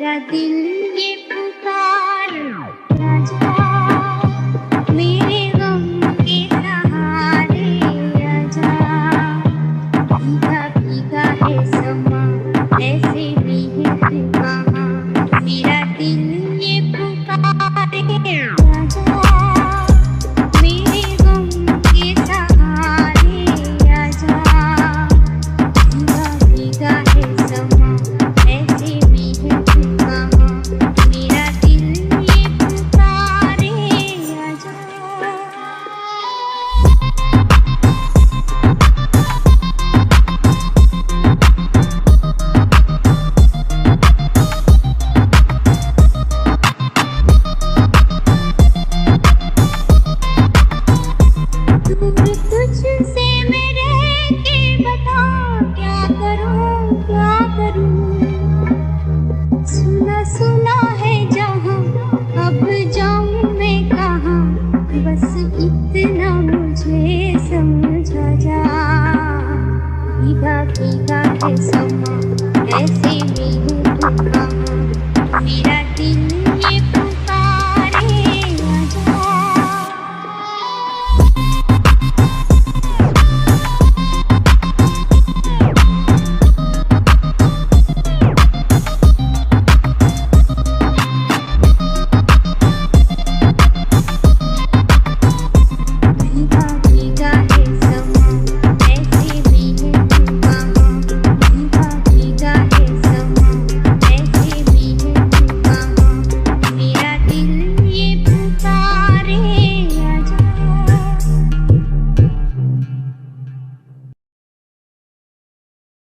मेरा दिल ये पुकार आजा, मेरे गम के सहारे आजा। भीगा भीगा है समा, ऐसे भी है कहाँ, मेरा दिल ये पुकारे आजा, मेरे गम के सहारे आजा। भीगा भीगा है समा, ऐसे भी है कहाँ, मेरा दिल ये पुकारे आजा। दूर तुझसे मैं रह के बता, क्या करूं क्या करूं। सुना सुना है जहां, अब जाऊं मैं कहां, बस इतना मुझे समझा जा। भीगा भीगा है समा, ऐसे भी है